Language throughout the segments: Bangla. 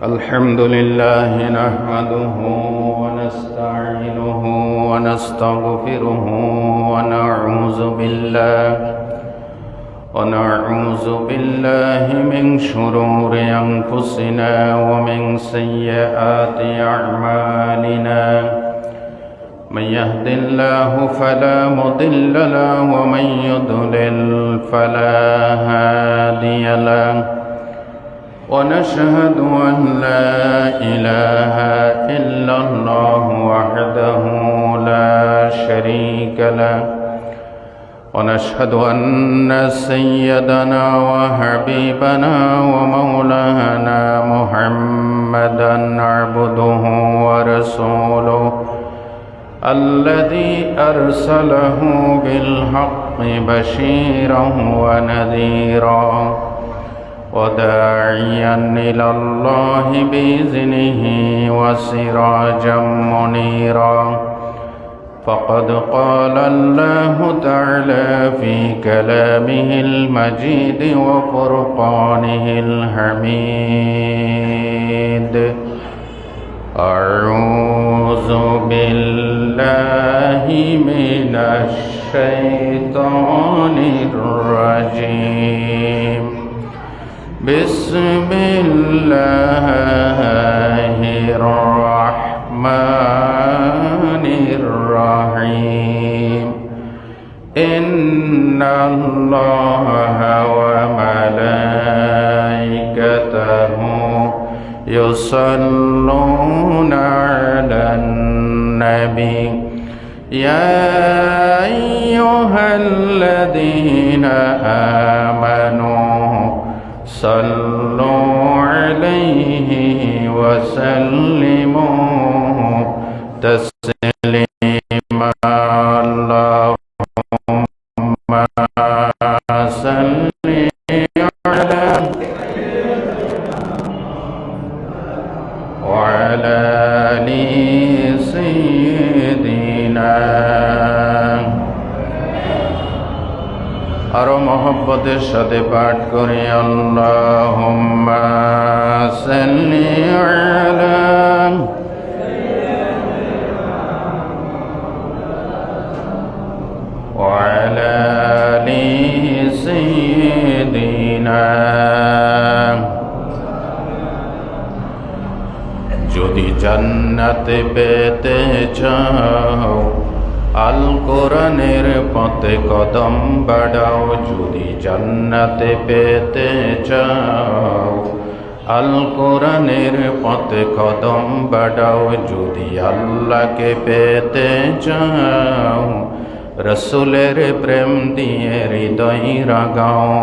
الحمد لله نحمده ونستعينه ونستغفره ونعوذ بالله من شرور أنفسنا ومن سيئات أعمالنا من يهد الله فلا مضل له ومن يضلل فلا هادي له ونشهد أن لا إله إلا الله وحده لا شريك له ونشهد أن سيدنا وحبيبنا ومولانا محمدا عبده ورسوله الذي أرسله بالحق بشيرا ونذيرا وداعيا إلى الله بإذنه وسراجا منيرا فقد قال الله تعالى في كلامه المجيد وفرقانه الحميد أعوذ بالله من الشيطان الرجيم بسم الله الرحمن الرحيم إن الله وملائكته يصلون على النبي يا أيها الذين آمنوا صلوا عليه وسلموا تسليما اللهم صل على وعلى آل سيدنا আরো মহব্বতের সাথে পাঠ করি আল্লাহুম্মা সাল্লি আলা ওয়া আলা আলি সাইয়্যিদিনা। যদি জান্নাতে পেতে চাও আল কোরআনের পথে কদম বাড়াও, যদি জান্নাতে পেতে চাও আল কোরআনের পথে কদম বাড়াও, যদি আল্লাহকে পেতে চাও রসুলের প্রেম দিয়ে হৃদয় রাগাও।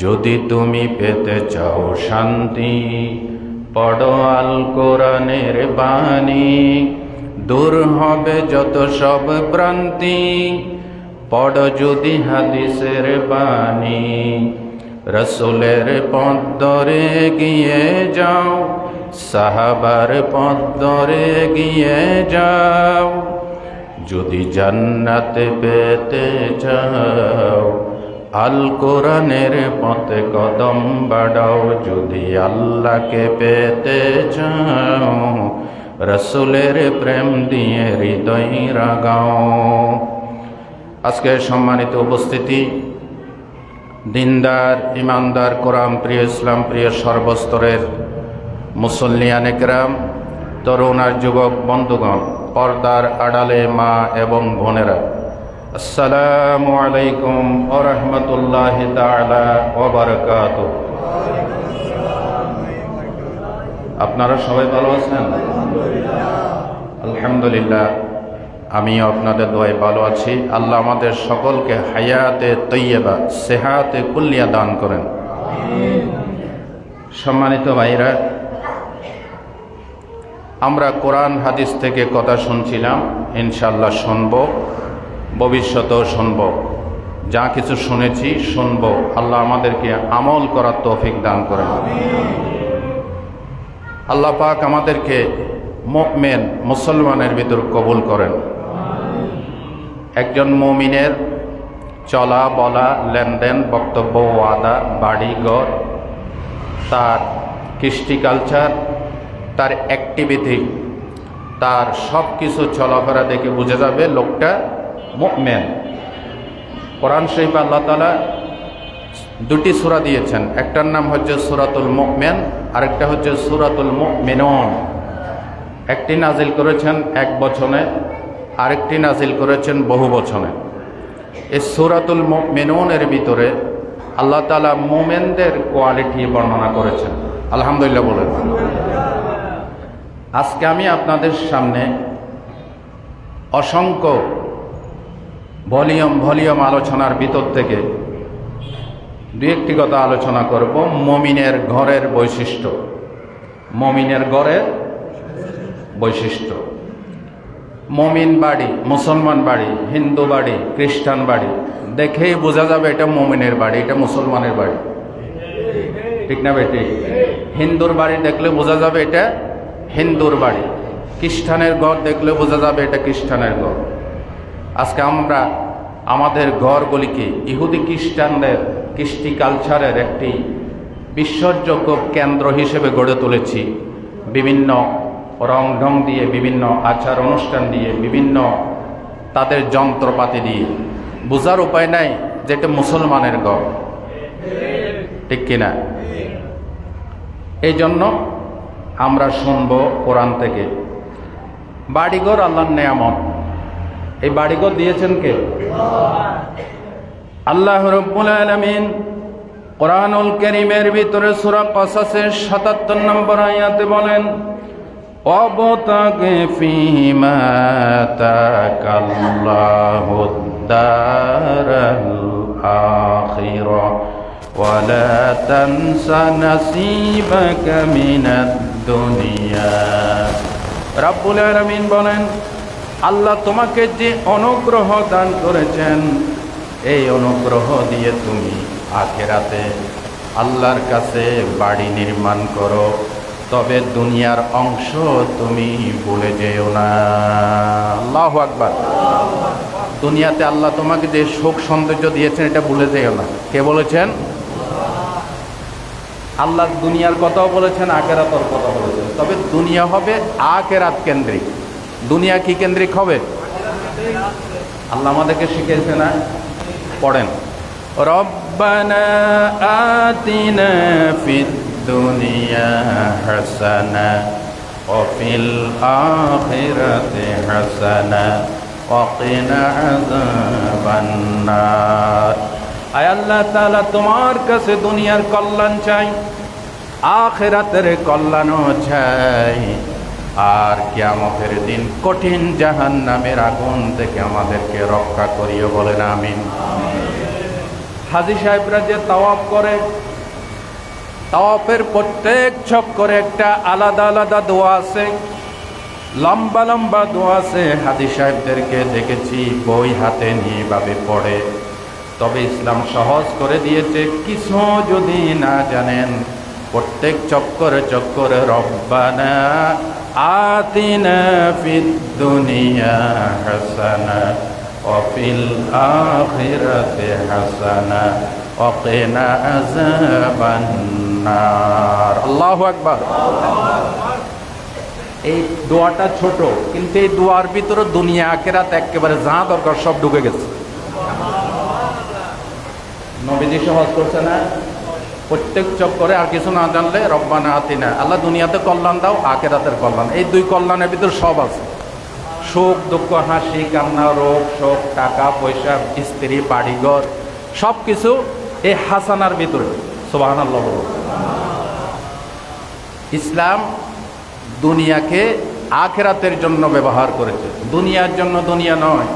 যদি তুমি পেতে চাও শান্তি পড়ো আল কোরআনের বাণী, দূর হবে যত সব ভ্রান্তি। পড়ো যদি হাদিসের বাণী, রসুলের পথ ধরে গিয়ে যাও, সাহাবার পথ ধরে গিয়ে যাও। যদি জান্নাতে পেতে চাও আল কোরআনের পথে কদম বাড়াও, যদি আল্লাহকে পেতে চাও রসুলের প্রেম দিয়ে হৃদয় রাগাও। আজকে সম্মানিত উপস্থিতি, দিনদার ইমানদার কোরআন প্রিয় ইসলাম প্রিয় সর্বস্তরের মুসল্লিয়ানে কেরাম, তরুণ আর যুবক বন্ধুগণ, পর্দার আড়ালে মা এবং বোনেরা, আসসালামু আলাইকুম ওয়া রাহমাতুল্লাহি তাআলা ওয়া বারাকাতুহু। আপনারা সবাই ভালো আছেন? আলহামদুলিল্লাহ, আমিও আপনাদের দোয়ায় ভালো আছি। আল্লাহ আমাদের সকলকে হায়াতে তৈয়বা সেহাতে কুল্লিয়া দান করেন। সম্মানিত ভাইরা, আমরা কোরআন হাদিস থেকে কথা শুনছিলাম, ইনশাআল্লাহ শুনব, ভবিষ্যতেও শুনব। যা কিছু শুনেছি শুনব, আল্লাহ আমাদেরকে আমল করার তৌফিক দান করেন। আল্লাহ পাক আমাদেরকে মুমিন মুসলমানের ভিতর কবুল করেন। একজন মুমিনের চলা বলা, লেনদেন, বক্তব্য, ওয়াদা, বাড়িঘর, তার কৃষ্টি কালচার, তার অ্যাক্টিভিটি, তার সব কিছু চলাফেরা দেখে বোঝা যাবে লোকটা মুমিন। কোরআন শরীফে আল্লাহ তাআলা দুটি সূরা দিয়েছেন, একটার নাম হচ্ছে সূরাতুল মুমিন, আরেকটা হচ্ছে সূরাতুল মুমিনুন। একটি নাজিল করেছেন এক বচনে, আরেকটি নাজিল করেছেন বহু বচনে। এই সূরাতুল মুমিনুনের ভিতরে আল্লাহ তাআলা মুমিনদের কোয়ালিটি বর্ণনা করেছেন। আলহামদুলিল্লাহ বলেন। আজকে আমি আপনাদের সামনে অসংখ্য ভলিউম আলোচনার ভিতর থেকে দুই একটি কথা আলোচনা করব। মুমিনের ঘরের বৈশিষ্ট্য, মুমিনের ঘরের বৈশিষ্ট্য। মুমিন বাড়ি, মুসলমান বাড়ি, হিন্দু বাড়ি, খ্রিস্টান বাড়ি দেখেই বোঝা যাবে এটা মুমিনের বাড়ি, এটা মুসলমানের বাড়ি, ঠিক না বেটি? হিন্দুর বাড়ি দেখলে বোঝা যাবে এটা হিন্দুর বাড়ি, খ্রিস্টানের ঘর দেখলে বোঝা যাবে এটা খ্রিস্টানের ঘর। আজকে আমরা আমাদের ঘরগুলিকে ইহুদি খ্রিস্টানদের কৃষ্টি কালচারের একটি বিশ্বাসযোগ্য কেন্দ্র হিসেবে গড়ে তুলেছি। বিভিন্ন রং ঢং দিয়ে, বিভিন্ন আচার অনুষ্ঠান দিয়ে, বিভিন্ন তাদের যন্ত্রপাতি দিয়ে বোঝার উপায় নাই যে এটা মুসলমানের ঘর, ঠিক কিনা? এই জন্য আমরা শুনব কোরআন থেকে, বাড়িঘর আল্লাহর নেয়ামত। এই বাড়িঘর দিয়েছেন কে? আল্লাহ রাব্বুল আলামিন কোরআনুল কারীমের ভিতরে সূরা কসাসের ৭৭ নম্বর আয়াতে বলেন, ওয়াবতাগি ফীমা আতাকাল্লাহুদ দারাল আখিরা ওয়ালা তানসা নাসীবাকা মিনাদ দুনিয়া। রাব্বুল আলামিন বলেন, আল্লাহ তোমাকে যে অনুগ্রহ দান করেছেন, এই অনুগ্রহ দিয়ে তুমি আখিরাতে আল্লাহর কাছে বাড়ি নির্মাণ করো, তবে দুনিয়ার অংশ তুমি ভুলে যেও না। আল্লাহু আকবার। দুনিয়াতে আল্লাহ তোমাকে যে সুখ সৌন্দর্য দিয়েছেন এটা ভুলে যেও না। কে বলেছেন? আল্লাহ দুনিয়ার কথাও বলেছেন, আখিরাতের কথা বলেছেন। তবে দুনিয়া হবে আখিরাত কেন্দ্রিক। দুনিয়া কি কেন্দ্রিক হবে? আল্লাহ আমাদেরকে শিখিয়েছে না? পড়েন, রব্বানা আতিনা ফিদ দুনিয়া হাসানা ওয়া ফিল আখিরাতি হাসানা ওয়া কিনা আযাবান নার। আয় আল্লাহ তাআলা, তোমার কাছে দুনিয়ার কল্যাণ চাই, আখিরাতের কল্যাণও চাই, আর কিয়ামতের দিন কঠিন জাহান্নামের আগুন থেকে আমাদেরকে রক্ষা করিও। বলেন আমিন। হাজী সাহেবরা যে তাওয়াফ করে, তাওয়াফের প্রত্যেক চক্করে একটা আলাদা আলাদা দোয়া আছে, লম্বা লম্বা দোয়া আছে। হাজী সাহেবদেরকে দেখেছি বই হাতে নিয়ে ভাবে পড়ে। তবে ইসলাম সহজ করে দিয়েছে, কিছু যদি না জানেন প্রত্যেক চক্করে চক্করে রব্বানা আতিনা ফিদ দুনিয়া হাসানা ওয়া ফিল আখিরাতি হাসানা ওয়া কিনা আযাবান নার। আল্লাহু আকবার। এই দোয়াটা ছোট, কিন্তু এই দোয়ার ভিতরে দুনিয়া আখিরাত একেবারে যা দরকার সব ঢুকে গেছে। নবীজি সহজ করছে না? প্রত্যেক চক্করে আর কিছু না জানলে রব্বানা আতিনা, আল্লাহ দুনিয়াতে কল্যাণ দাও, আখিরাতের কল্যাণ। এই দুই কল্যাণের ভিতর সব আছে, সুখ দুঃখ, হাসি কান্না, রোগ শোক, টাকা পয়সা, স্ত্রী, বাড়িঘর, সব কিছু এই হাসানার ভিতরে। সুবহানাল্লাহ। ইসলাম দুনিয়াকে আখিরাতের জন্য ব্যবহার করেছে, দুনিয়ার জন্য দুনিয়া নয়।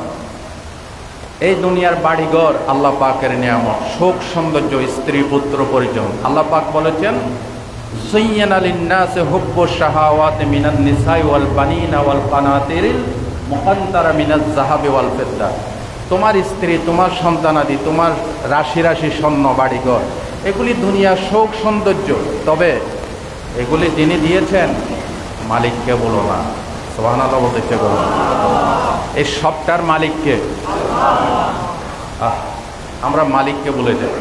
এই দুনিয়ার বাড়িঘর আল্লাহ পাকের নিয়ামত, সুখ সৌন্দর্য, স্ত্রী পুত্র পরিজন। আল্লাহ পাক বলেছেন, যায়্যানা লিন-নাসি হুব্বুশ শাহাওয়াতি মিনান নিসাই ওয়াল বানিনা ওয়াল কানাতিরিল মুকান্তারা মিনাজ যাহাবি ওয়াল ফিদ্দা। তোমার স্ত্রী, তোমার সন্তানাদি, তোমার রাশি রাশি স্বর্ণ, বাড়িঘর, এগুলি দুনিয়ার সুখ সৌন্দর্য। তবে এগুলি যিনি দিয়েছেন মালিককে বলো না। সুবহানাল্লাহ বলতে বলো। এই সবটার মালিককে। আমরা মালিককে ভুলে যাই।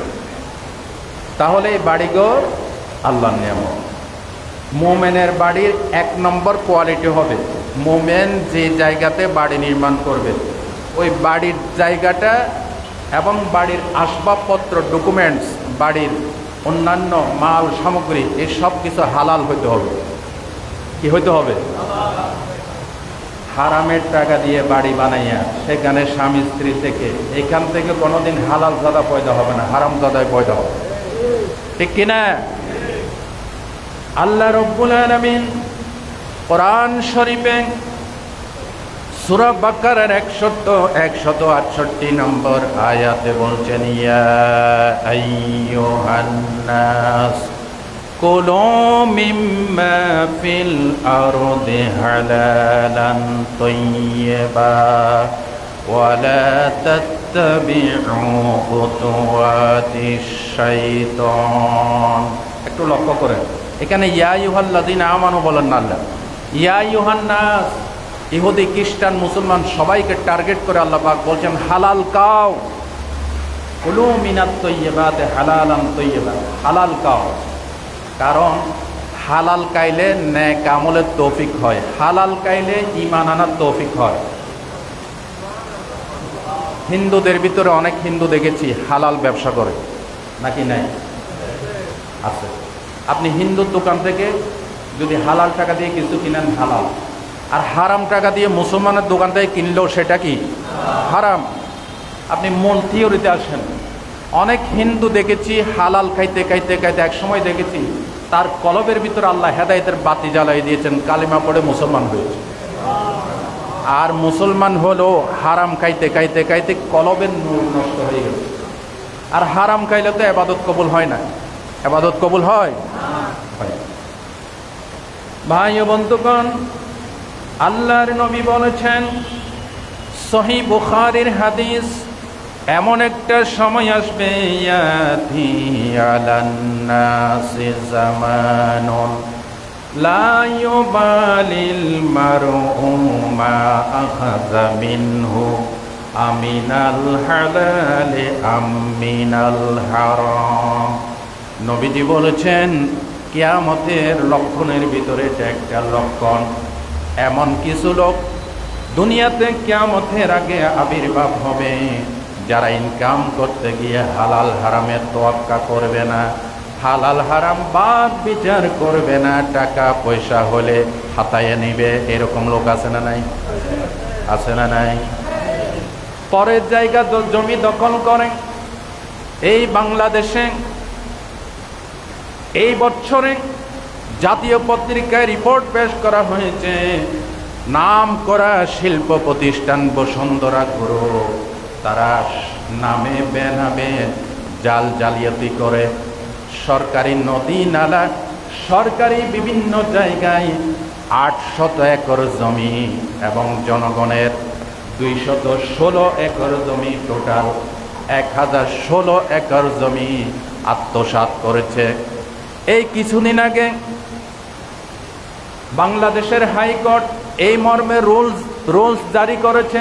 তাহলে এই বাড়িঘর আল্লাহর নিয়ামত। মোমেনের বাড়ির 1 নম্বর কোয়ালিটি হবে, মোমেন যে জায়গাতে বাড়ি নির্মাণ করবে ওই বাড়ির জায়গাটা এবং বাড়ির আসবাবপত্র, ডকুমেন্টস, বাড়ির অন্যান্য মাল সামগ্রী এই সব কিছু হালাল হইতে হবে। কি হইতে হবে? হারামের টাকা দিয়ে বাড়ি বানাইয়া সেখানে স্বামী স্ত্রী থেকে এখান থেকে কোনোদিন হালাল জাদা পয়দা হবে না, হারাম জাদায় পয়দা হবে। ঠিক কিনা? আল্লাহ রব্বুল আলামিন কোরআন শরীফে সূরা বাকারার 168 নম্বর আয়াতে বলছেন, ইয়া আইয়ুহান নাস কুলু মিম্মা ফিল আরদি হালালান তাইয়্যিবা ওয়া লা তাত্তাবিউ খুতুওয়াতিশ শাইতান। একটু লক্ষ্য করেন, এখানে ইয়া আইয়ুহাল্লাযিনা আমানু বলেন না আল্লাহ, ইয়া আইয়ুহান নাস। ইহুদি, খ্রিস্টান, মুসলমান সবাইকে টার্গেট করে আল্লাহ পাক বলছেন হালাল খাও, কুলু মিনাত তাইয়্যিবাতি হালালান তাইয়্যিবা, হালাল খাও। কারণ হালাল খাইলে নেক আমলের তৌফিক হয়, হালাল খাইলে ঈমান আনার তৌফিক হয়। হিন্দুদের ভিতরে অনেক হিন্দু দেখেছি হালাল ব্যবসা করে, নাকি নাই? আছে। আপনি হিন্দুর দোকান থেকে যদি হালাল টাকা দিয়ে কিছু কিনেন হালাল, আর হারাম টাকা দিয়ে মুসলমানের দোকান থেকে কিনলেও সেটা কি হারাম। আপনি মূল থিওরিতে আসেন, অনেক হিন্দু দেখেছি হালাল খাইতে খাইতে খাইতে একসময় দেখেছি তার কলবের ভিতরে আল্লাহ হেদায়েতের বাতি জ্বালাই দিয়েছেন, কালিমা পড়ে মুসলমান হয়েছে। আর মুসলমান হলো হারাম খাইতে খাইতে খাইতে কলবের নূর নষ্ট হয়ে গেছে। আর হারাম খাইলে তো ইবাদত কবুল হয় না। ইবাদত কবুল হয়? ভাই ও বন্ধুগণ, আল্লাহর নবী বলেছেন, সহিহ বুখারীর হাদিস, এমন একটা সময় আসবে ইয়াতি আলান নাসি জামানুন লা ইউবালিল মারউ মা আখাযা মিনহু আমিনাল হালালি আমিনাল হারাম। নবীজি বলেছেন, কিয়ামতের লক্ষণের ভিতরে এটা একটা লক্ষণ। এমন কিছু লোক দুনিয়াতে কিয়ামতের আগে আবির্ভাব হবে যারা ইনকাম করতে গিয়ে হালাল হারামের তোয়াক্কা করবে না, হালাল হারাম বাদ বিচার করবে না, টাকা পয়সা হলে হাতায়ে নিবে। এরকম লোক আছে না নাই? আছে না নাই? পরের জায়গা জমি দখল করে। এই বাংলাদেশে এই বছরে জাতীয় পত্রিকায় রিপোর্ট পেশ করা হয়েছে, নাম করা শিল্প প্রতিষ্ঠান বসুন্ধরা গ্রুপ, তারা নামে বেনামে জাল জালিয়াতি করে সরকারি নদী নালা, সরকারি বিভিন্ন জায়গায় 800 একর জমি এবং জনগণের 216 একর জমি, টোটাল 1016 একর জমি আত্মসাৎ করেছে। এই কিছুদিন আগে বাংলাদেশের হাইকোর্ট এই মর্মে রুলস জারি করেছে,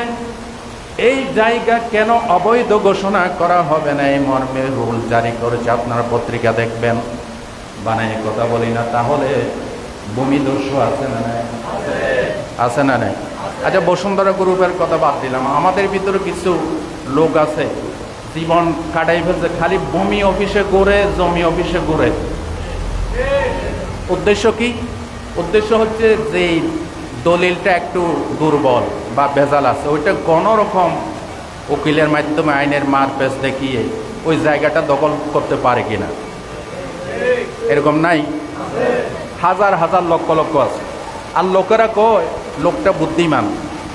এই জায়গা কেন অবৈধ ঘোষণা করা হবে না, এই মর্মে রুল জারি করেছে। আপনারা পত্রিকা দেখবেন, বানাই কথা বলি না। তাহলে ভূমিদস্যু আছে না নাই? আছে না নাই? আচ্ছা, বসুন্ধরা গ্রুপের কথা বাদ দিলাম, আমাদের ভিতরে কিছু লোক আছে জীবন কাটাই ফেলছে খালি ভূমি অফিসে ঘুরে, জমি অফিসে ঘুরে। উদ্দেশ্য কি? উদ্দেশ্য হচ্ছে যে দলিলটা একটু দুর্বল বা ভেজাল আছে, ওইটা কোনো রকম উকিলের মাধ্যমে আইনের মারপ্যাচ দেখিয়ে ওই জায়গাটা দখল করতে পারে কিনা। এরকম নাই? হাজার হাজার লক্ষ লক্ষ আছে। আর লোকেরা কয় লোকটা বুদ্ধিমান।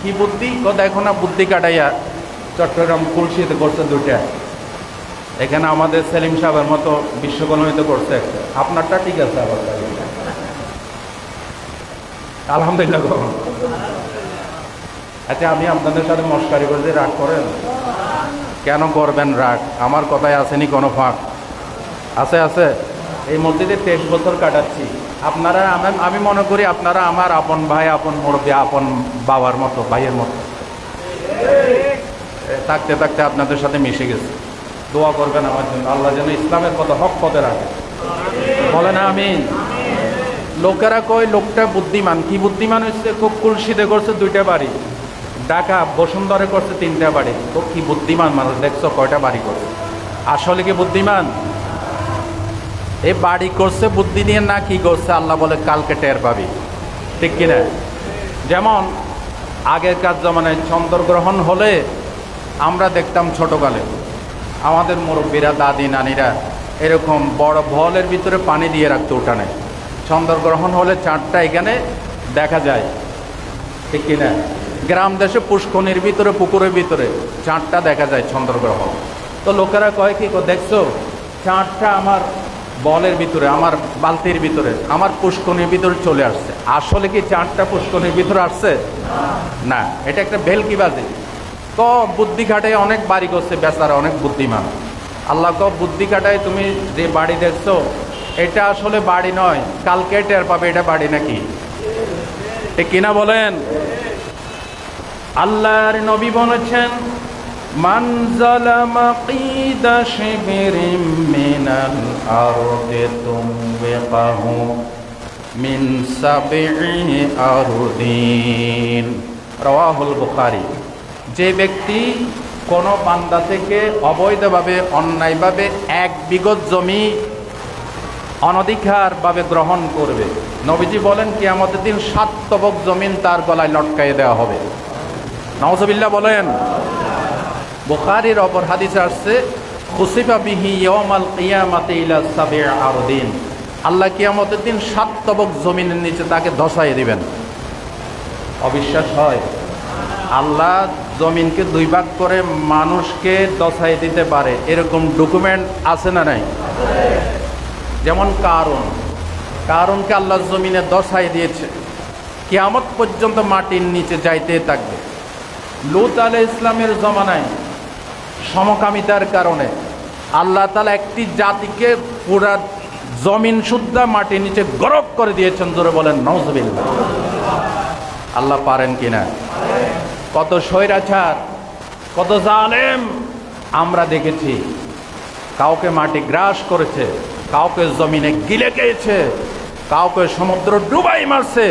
কি বুদ্ধি? দেখো না, বুদ্ধি কাটাইয়া চট্টগ্রাম কুলসিতে করছে 2টা, এখানে আমাদের সেলিম সাহেবের মতো বিশ্বকর্মীতে করছে একটা। আপনারটা ঠিক আছে, আবার আলহামদুলিল্লাহ। আচ্ছা, আমি আপনাদের সাথে মস্কারি করে যে রাগ করেন, কেন করবেন রাগ? আমার কথায় আসেনি কোনো ফাঁক? আছে আছে। এই মসজিদে 23 বছর কাটাচ্ছি। আপনারা আমি মনে করি আপনারা আমার আপন ভাই, আপন মুরব্বী, আপন বাবার মতো, ভাইয়ের মতো। থাকতে থাকতে আপনাদের সাথে মিশে গেছে। দোয়া করবেন আমার জন্য, আল্লাহ যেন ইসলামের পথে হক পথে রাখে। বলেন আমিন। লোকেরা কয় লোকটা বুদ্ধিমান। কি বুদ্ধিমান হচ্ছে? খুব কুলসিতে করছে 2টা বাড়ি, ঢাকা বসুন্ধরে করছে 3টা বাড়ি। তো কি বুদ্ধিমান মানুষ, দেখছো কয়টা বাড়ি করছে? আসলে কি বুদ্ধিমান? এই বাড়ি করছে বুদ্ধি দিয়ে না, কি করছে আল্লাহ বলে কালকে টের পাবি, ঠিক কিনা? যেমন আগেরকার জমানায় চন্দ্রগ্রহণ হলে আমরা দেখতাম ছোটকালে আমাদের মুরব্বীরা, দাদি নানিরা এরকম বড় ভলের ভিতরে পানি দিয়ে রাখতো উঠানে। চন্দ্রগ্রহণ হলে চাঁদটা এখানে দেখা যায়, ঠিক কিনা? গ্রাম দেশে পুষ্কনির ভিতরে, পুকুরের ভিতরে চাঁদটা দেখা যায় চন্দ্রগ্রহণ। তো লোকেরা কয় কি, দেখছো চাঁদটা আমার বলের ভিতরে, আমার বালতির ভিতরে, আমার পুষ্কনির ভিতরে চলে আসছে। আসলে কি চাঁদটা পুষ্কনির ভিতরে আসছে? না, এটা একটা ভেলকিবাজি। তো বুদ্ধি খাটায় অনেক বাড়ি করছে বেচারা, অনেক বুদ্ধিমান। আল্লাহ বুদ্ধি খাটায় তুমি যে বাড়ি দেখছো এটা আসলে বাড়ি নয়, কালকে টের পাবে এটা বাড়ি নাকি, ঠিক কিনা বলেন? আল্লাহর নবী বলেছেন, মান যালামা কিদা শিবরিম মিনাল আরদি তুমবিকাহু মিন সাবঈ আরদিন। রাওয়াহুল বুখারী। যে ব্যক্তি কোন বান্দা থেকে অবৈধভাবে, অন্যায়ভাবে 1 বিঘত জমি অনধিকারভাবে গ্রহণ করবে, নবীজি বলেন কিয়ামতের দিন 7 তবক জমিন তার গলায় লটকাইয়ে দেওয়া হবে। নাউজুবিল্লাহ বলেন। বুখারীর অপর হাদিসে আসছে, খুসিফা বিহি ইয়াউমাল কিয়ামাতি ইলা সাবঈ আরদিন। আল্লাহ কিয়ামতের দিন 7 তবক জমিনের নিচে তাকে ধসাইয়ে দিবেন। অবিশ্বাস হয়? আল্লাহ জমিনকে 2 ভাগ করে মানুষকে দশাই দিতে পারে, এরকম ডকুমেন্ট আছে না নাই? যেমন কারণকে আল্লাহ জমিনে দশাই দিয়েছে, কিয়ামত পর্যন্ত মাটির নিচে যাইতে থাকবে। লূত আলাইহিস ইসলামের জমানায় সমকামিতার কারণে আল্লাহ তাআলা একটি জাতিকে পুরা জমিন শুদ্ধা মাটির নিচে গরক করে দিয়েছেন। জোরে বলেন নাউজুবিল্লাহ। আল্লাহ পারেন কিনা? কত স্বৈরাচার, কত জালেম আমরা দেখেছি। কাউকে মাটি গ্রাস করেছে, কাউকে জমিনে গিলে খেয়েছে, কাউকে সমুদ্র ডুবাই মারছে,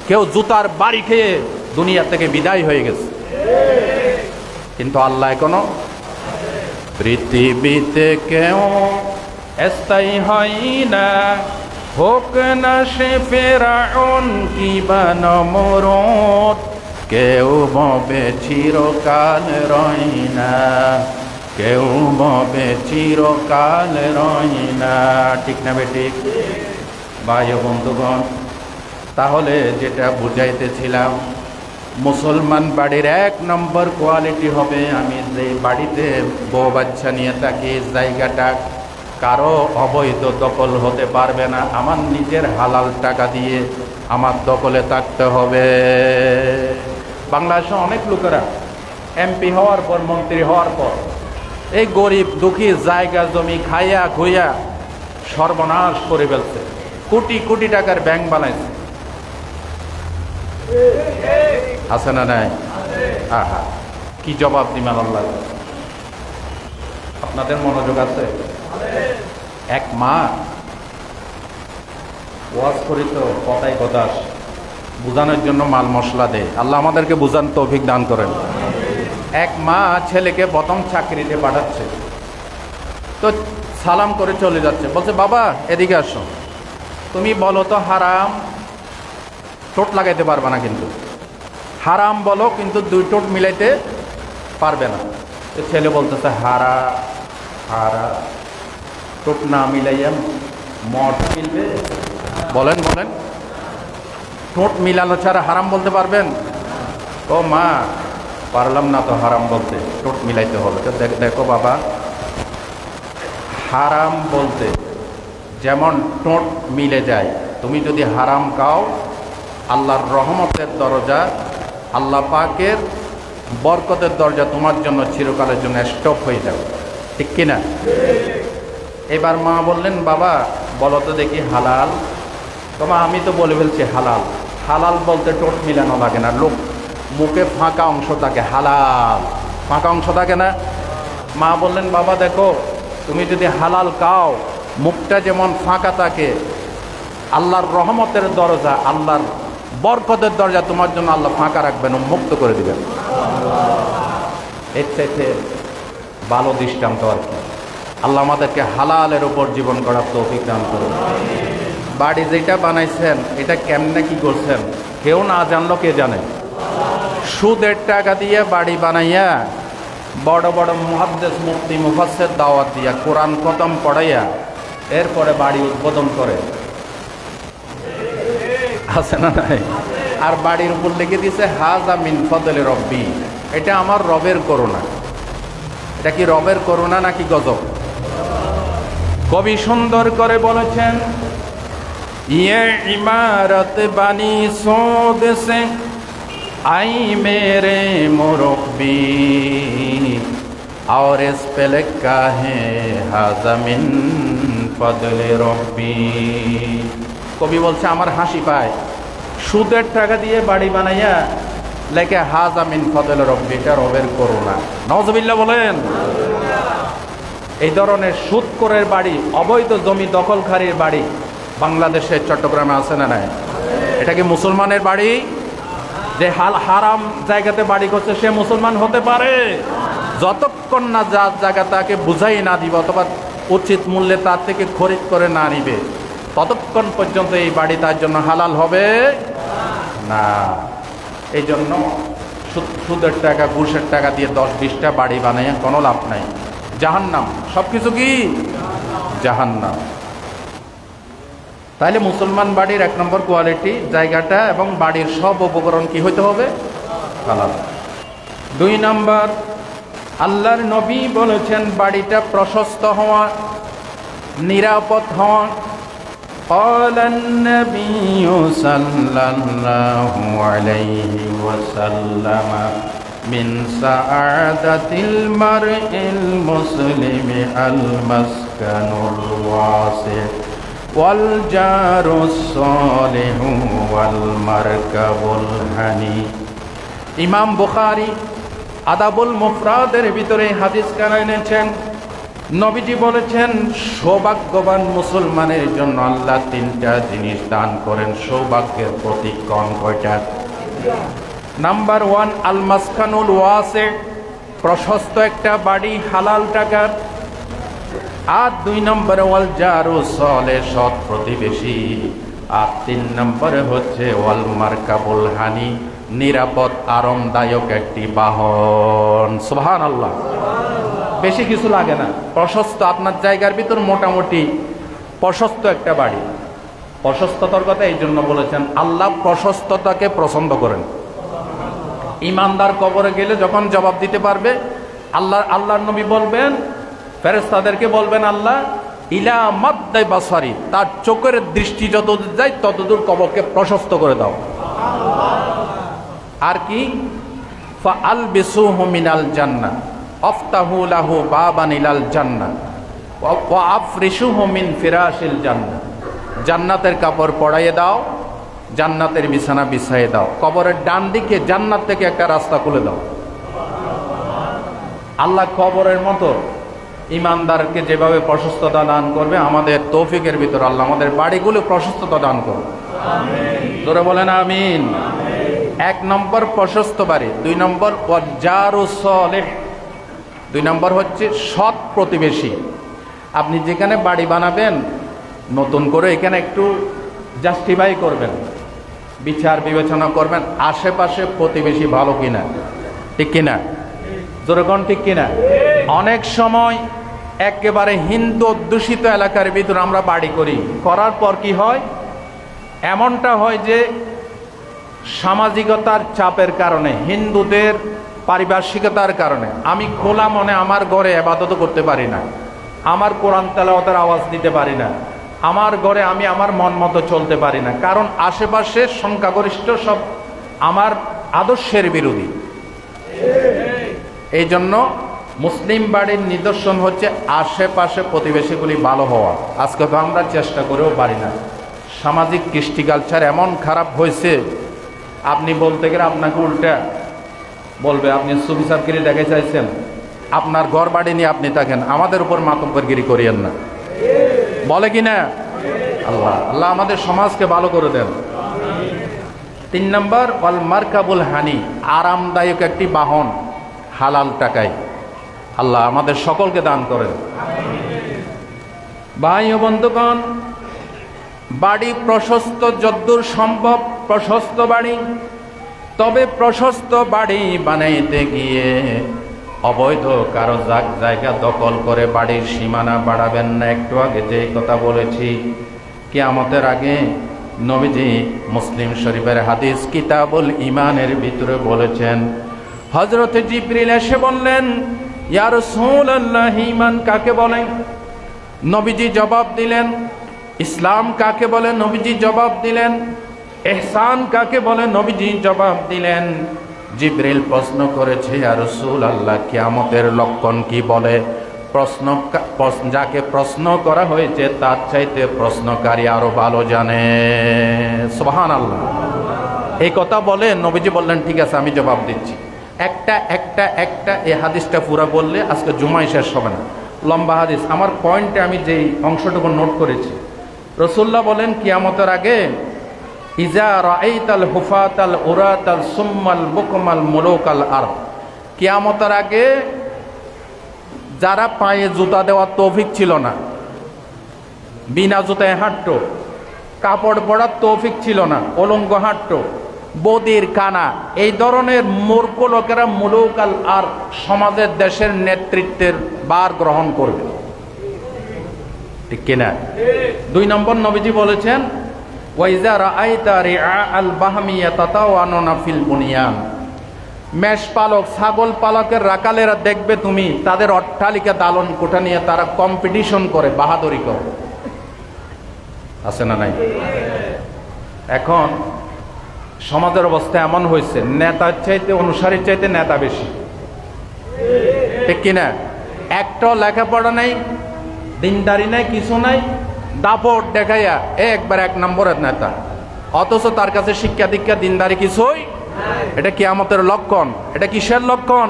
কেউ জুতার বাড়ি খেয়ে দুনিয়া থেকে বিদায় হয়ে গেছে। কিন্তু আল্লাহ এখনো পৃথিবীতে কেউ স্থায়ী হয় না, হোক না সে ফেরাউন কিবা নমরুদ, কেউ ববে চিরকাল রয় না, কেউ ববে চিরকাল রয় না, ঠিক না বেঠিক? ভাই ও বন্ধুগণ, তাহলে যেটা বুঝাইতেছিলাম, মুসলমান বাড়ির 1 নম্বর কোয়ালিটি হবে, আমি যে বাড়িতে বউ বাচ্চা নিয়ে থাকি জায়গাটা কারো অবৈধ দখল হতে পারবে না, আমার নিজের হালাল টাকা দিয়ে আমার দখলে থাকতে হবে। বাংলাদেশে অনেক লোকেরা এমপি হওয়ার পর, মন্ত্রী হওয়ার পর এই গরিব দুঃখী জায়গা জমি খাইয়া খুইয়া সর্বনাশ করে ফেলছে, কোটি কোটি টাকার ব্যাংক বানাইছে। আছে না নাই? আহা, কি জবাব দিবেন আল্লাহ? আপনাদের মনোযোগ আছে? এক মা ওয়াজ করি তো কথায় কথা বুঝানোর জন্য মাল মশলা দেয়। আল্লাহ আমাদেরকে বুঝান তৌফিক দান করেন। এক মা ছেলেকে প্রথম চাকরিতে পাঠাচ্ছে, তো সালাম করে চলে যাচ্ছে, বলছে বাবা এদিকে আসো, তুমি বলো তো হারাম, ঠোঁট লাগাইতে পারবে না, কিন্তু হারাম বলো, কিন্তু 2 ঠোঁট মিলাইতে পারবে না। তো ছেলে বলতেছে হারা হারা, ঠোঁট না মিলাইয়া মঠ মিলবে? বলেন বলেন, ঠোঁট মিলানো ছাড়া হারাম বলতে পারবেন? ও মা, পারলাম না তো হারাম বলতে, ঠোঁট মিলাইতে হবে। তো দেখো বাবা, হারাম বলতে যেমন ঠোঁট মিলে যায়, তুমি যদি হারাম খাও, আল্লাহর রহমতের দরজা, আল্লাহ পাকের বরকতের দরজা তোমার জন্য চিরকালের জন্য স্টপ হয়ে যাবে, ঠিক কিনা? এবার মা বললেন বাবা বলো তো দেখি হালাল। তোমা আমি তো বলে ফেলছি হালাল। হালাল বলতে ঠোঁট মিলানো লাগে না, লোক মুখে ফাঁকা অংশ থাকে, হালাল ফাঁকা অংশ থাকে না, মা বললেন, বাবা দেখো, তুমি যদি হালাল খাও মুখটা যেমন ফাঁকা থাকে, আল্লাহর রহমতের দরজা, আল্লাহর বরকতের দরজা তোমার জন্য আল্লাহ ফাঁকা রাখবেন, মুক্ত করে দিবেন। এর চাইতে ভালো দৃষ্টান্ত আর কি। আল্লাহ আমাদেরকে হালালের উপর জীবন করার তৌফিক দান করুন। বাড়ি যেটা বানাইছেন এটা কেমনে কি করছেন কেউ না জানলো কে জানে? সুদের টাকা দিয়ে বাড়ি বানাইয়া, বড় বড় মুহাদ্দিস মুফতি মুফাসসির দাওয়াত দিয়া, কোরআন খতম পড়াইয়া এরপরে বাড়ি উদ্বোধন করে, আছে না নাই? আর বাড়ির উপর লিখে দিয়েছে হাযা মিন ফাদলি রব্বি, এটা আমার রবের করুণা। এটা কি রবের করুণা নাকি গজব? কবি সুন্দর করে বলেছেন, ইয়ে ইমারত বানি সোদ সে আই মেরে মুরব্বি और इस पे लिखा है हाज़ा मिन फदले रब्बी। কবি বলছে আমার হাসি পায়, সুদের টাকা দিয়ে বাড়ি বানাইয়া লেখে হাযা মিন ফদলে রব্বি, এটা রবের করুণা। নাউযুবিল্লাহ বলেন। এই ধরনের সুদখোরের বাড়ি, অবৈধ জমি দখলকারীর বাড়ি বাংলাদেশের চট্টগ্রামে আছে না নাই? এটা কি মুসলমানের বাড়ি? যে হারাম জায়গাতে বাড়ি করছে সে মুসলমান হতে পারে? যতক্ষণ না যার জায়গা তাকে বুঝাই না দিব অথবা উচিত মূল্যে তার থেকে খরিদ করে না নিবে, ততক্ষণ পর্যন্ত এই বাড়ি তার জন্য হালাল হবে না। এই জন্য সুদের টাকা, ঘুষের টাকা দিয়ে 10-20টা বাড়ি বানাইয়া কোনো লাভ নাই, জাহান্নাম। সব কিছু কি জাহান্নাম। তাহলে মুসলমান বাড়ির 1 নম্বর কোয়ালিটি জায়গাটা এবং বাড়ির সব উপকরণ কি হইতে হবে? হালাল। 2 নম্বর, আল্লাহর নবী বলেছেন বাড়িটা প্রশস্ত হওয়া, নিরাপদ হওয়া। قال النبي صلى الله عليه وسلم من سعادة المرء المسلم المسكن الواسع والجار الصالح والمركب الهني। ইমাম বুখারী আদাবুল মুফরাদের ভিতরে হাদিস কানা এনেছেন। নবীজি বলেছেন সৌভাগ্যবান মুসলমানের জন্য আল্লাহ 3টা জিনিস দান করেন। সৌভাগ্যের প্রতীক কয়টা? নাম্বার 1 আল মাসকানুল ওয়াসি, প্রশস্ত একটা বাড়ি হালাল টাকার। আর 2 নম্বরে ওয়াল জারু সালেহ, সৎ প্রতিবেশী। আর 3 নম্বরে হচ্ছে ওয়াল মারকাবুল হানি, নিরাপদ আরামদায়ক একটি বাহন। সুবহানাল্লাহ। বেশি কিছু লাগে না, প্রশস্ত আপনার জায়গার ভিতর মোটামুটি প্রশস্ত একটা বাড়ি। প্রশস্ততার কথা এই জন্য বলেছেন, আল্লাহ প্রশস্ততাকে পছন্দ করেন। ইমানদার কবরে গেলে যখন জবাব দিতে পারবে, আল্লাহর নবী বলবেন, ফেরেশতাদেরকে বলবেন, আল্লাহ ইলা মাদ্দাই বাসারি, তার চোখের দৃষ্টি যতদূর যায় ততদূর কবরকে প্রশস্ত করে দাও। আর কি? ফাআলবিসুহু মিনাল জান্নাহ আফতাহু লাহু বাবান ইলাল জান্নাহ ওয়া আফরিশুহু মিন ফিরাশিল জান্নাহ, জান্নাতের কাপড় পরাইয়ে দাও, জান্নাতের বিছানা বিছাইয়ে দাও, কবরের ডান দিকে জান্নাত থেকে একটা রাস্তা খুলে দাও। আল্লাহ কবরের মতো ইমানদারকে যেভাবে প্রশস্ততা দান করবে, আমাদের তৌফিকের ভিতর আল্লাহ আমাদের বাড়িগুলো প্রশস্ততা দান করবে। জোরে বলেন আমিন। 1 নম্বর প্রশস্ত বাড়ি। 2 নম্বর ওয়াজারু সালেহ, 2 নম্বর হচ্ছে সৎ প্রতিবেশী। আপনি যেখানে বাড়ি বানাবেন নতুন করে, এখানে একটু জাস্টিফাই করবেন, বিচার বিবেচনা করবেন আশেপাশে প্রতিবেশী ভালো কিনা, ঠিক কিনা? জোরগণ ঠিক কিনা? অনেক সময় একেবারে হিন্দু অধ্যুষিত এলাকার ভিতরে আমরা বাড়ি করি, করার পর কি হয়? এমনটা হয় যে সামাজিকতার চাপের কারণে, হিন্দুদের পারিপার্শ্বিকতার কারণে আমি খোলা মনে আমার ঘরে ইবাদত করতে পারি না, আমার কোরআন তেলাওয়াতের আওয়াজ দিতে পারি না, আমার ঘরে আমি আমার মন মতো চলতে পারি না, কারণ আশেপাশের সংখ্যাগরিষ্ঠ সব আমার আদর্শের বিরোধী। এই জন্য মুসলিম বাড়ির নিদর্শন হচ্ছে আশেপাশে প্রতিবেশীগুলি ভালো হওয়া। আজকে তো আমরা চেষ্টা করেও পারি না। সামাজিক কৃষ্টি কালচার এমন খারাপ হয়েছে, আপনি বলতে গেলে আপনাকে উল্টা বলবে আপনি সুফি সাবগিরি দেখে চাইছেন, আপনার ঘর বাড়ি নিয়ে আপনি থাকেন, আমাদের উপর মাতব্বরগিরি করিয়েন না। বলে কি না? আল্লাহ আল্লাহ আমাদের সমাজকে ভালো করে দেন। 3 নম্বর, ওয়াল মারকাবুল হানি, আরামদায়ক একটি বাহন হালাল টাকায় আল্লাহ আমাদের সকলকে দান করেন। ভাই ও বন্ধুগণ, বাড়ি প্রশস্ত, যদ্দূর সম্ভব প্রশস্ত বাড়ি, তবে প্রশস্ত বাড়ি বানাইতে গিয়ে অবৈধ কারো জায়গা দখল করে বাড়ির সীমানা বাড়াবেন না। একটু আগে যে কথা বলেছি, কিয়ামতের আগে নবীজি মুসলিম শরীফের হাদিস কিতাবুল ঈমানের ভিতরে বলেছেন, হযরত জিবরিল এসে বললেন, ইয়া রাসূলুল্লাহ, ঈমান কাকে বলে? নবীজি জবাব দিলেন, ইসলাম কাকে বলে? নবীজি জবাব দিলেন, ইহসান কাকে বলে? নবীজি জবাব দিলেন। জিবরিল প্রশ্ন করেছে, ইয়া রাসূলুল্লাহ, কিয়ামতের লক্ষণ কি বলে? যাকে প্রশ্ন করা হয়েছে তার চাইতে প্রশ্নকারী আরো ভালো জানে। সুবহানাল্লাহ। এই কথা বলে নবীজি বললেন, ঠিক আছে আমি জবাব দিচ্ছি। একটা এই হাদিসটা পুরা বললে আজকে জুমাই শেষ হবে না, লম্বা হাদিস। আমার পয়েন্টে আমি যেই অংশটুকু নোট করেছি, রাসূলুল্লাহ বলেন, কিয়ামতের আগে ইজা রাআইতাল হুফাতাল উরাতাল সুম্মাল বুকমাল মুলুকাল আরদ, কিয়ামতের আগে যারা পায়ে জুতা দেওয়ার তৌফিক ছিল না, বিনা জুতায় হাঁটতো, কাপড় পরার তৌফিক ছিল না, অলঙ্গ হাঁটতো, বদির কানা, এই ধরনের মূর্খ লোকেরা মুলুকাল আর সমাজের দেশের নেতৃত্বের বার গ্রহণ করবে। ঠিক কিনা? 2 নম্বর নবীজি বলেছেন, ওয়াইজা রাআইতা রিআ আল বাহমি ইয়াতাতাওয়ানুনা ফিল বুনিয়ান, মেষ পালক, ছাগল পালকের রাকালেরা দেখবে তুমি তাদের অট্টালিকা দালন কোঠা নিয়ে তারা কম্পিটিশন করে, বাহাদুরি করে। আছে না নাই? এখন সমাজের অবস্থা এমন হয়েছে, নেতার চাইতে অনুসারীর চাইতে নেতা বেশি। ঠিক কিনা? একটাও লেখাপড়া নাই, দিনদারি নাই, কিছু নাই, দাপট দেখাইয়া একবার 1 নম্বরের নেতা, অথচ তার কাছে শিক্ষা দীক্ষা দিনদারি কিছুই। এটা কিয়ামতের লক্ষণ। এটা কিসের লক্ষণ?